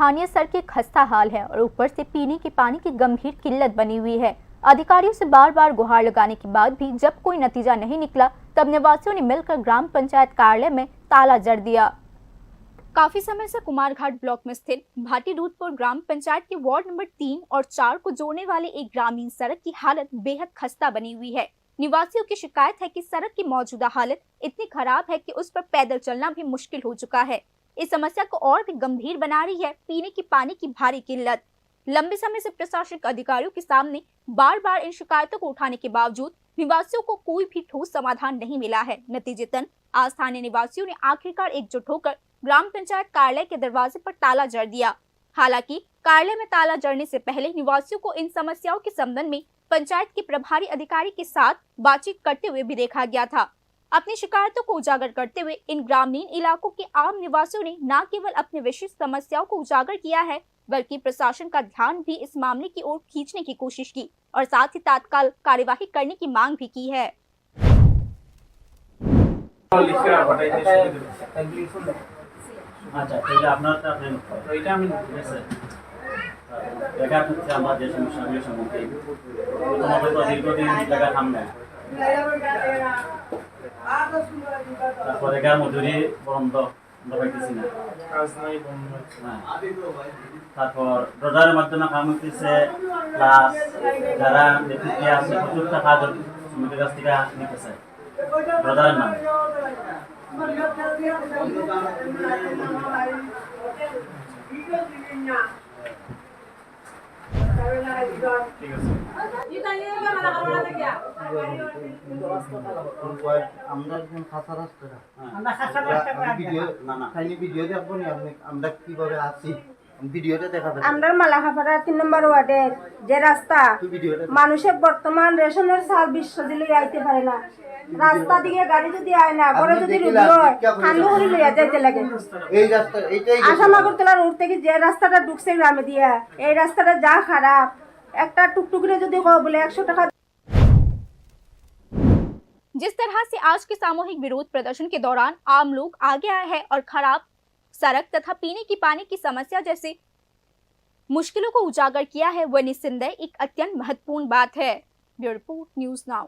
स्थानीय सड़कें खस्ता हाल है और ऊपर से पीने के पानी की गंभीर किल्लत बनी हुई है। अधिकारियों से बार बार गुहार लगाने के बाद भी जब कोई नतीजा नहीं निकला, तब निवासियों ने मिलकर ग्राम पंचायत कार्यालय में ताला जड़ दिया। काफी समय से कुमारघाट ब्लॉक में स्थित भाटी दूधपुर ग्राम पंचायत के वार्ड नंबर 3 और 4 को जोड़ने वाले एक ग्रामीण सड़क की हालत बेहद खस्ता बनी हुई है। निवासियों की शिकायत है कि सड़क की मौजूदा हालत इतनी खराब है कि उस पर पैदल चलना भी मुश्किल हो चुका है। इस समस्या को और भी गंभीर बना रही है पीने के पानी की भारी किल्लत। लंबे समय से प्रशासनिक अधिकारियों के सामने बार बार इन शिकायतों को उठाने के बावजूद निवासियों को कोई भी ठोस समाधान नहीं मिला है। नतीजतन आज स्थानीय निवासियों ने आखिरकार एकजुट होकर ग्राम पंचायत कार्यालय के दरवाजे पर ताला जड़ दिया। हालांकि कार्यालय में ताला जड़ने से पहले निवासियों को इन समस्याओं के संबंध में पंचायत के प्रभारी अधिकारी के साथ बातचीत करते हुए भी देखा गया था। अपनी शिकायतों को उजागर करते हुए इन ग्रामीण इलाकों के आम निवासियों ने न केवल अपने विशिष्ट समस्याओं को उजागर किया है, बल्कि प्रशासन का ध्यान भी इस मामले की ओर खींचने की कोशिश की और साथ ही तत्काल कार्यवाही करने की मांग भी की है। আচ্ছা তাহলে আপনারটা আপনি এটা আমি বুঝেছি দেখা যাচ্ছে আমরা যে সমস্যাগুলো সম্মুখীন প্রথমত তো দীর্ঘদিন টাকা সামনে তারপরে গা মজুরি বন্ধ পাইতেছি না কাজ নাই বন্ধ না তারপর রোজার মাধ্যমে কাম হইতেছে প্লাস যারা নেতৃত্বে আছে প্রচুর টাকা সমিতির কাছ থেকে নিতেছে রোজার নামে আমরা মালাখাপাড়া 3 নম্বর ওয়ার্ডের যে রাস্তা মানুষের বর্তমান রেশনের চাল 20 দিলে আইতে পারে না। রাস্তা দিকে গাড়ি যদি আয় না বড় যদি রুগী হয় খালু করে লইয়া যাইতে লাগে। এই রাস্তা এইটাই আসামাগরতলা রোড থেকে যে রাস্তাটা ঢুকছে গ্রামে দিয়া এই রাস্তাটা যা খারাপ একটা টুকটুকরে যদি বলে 100 টাকা। जिस तरह से आज के सामूहिक विरोध प्रदर्शन के दौरान आम लोग आगे आए हैं और खराब सड़क तथा पीने की पानी की समस्या जैसे मुश्किलों को उजागर किया है, वह निस्संदेह एक अत्यंत महत्वपूर्ण बात है। Bureau report news now.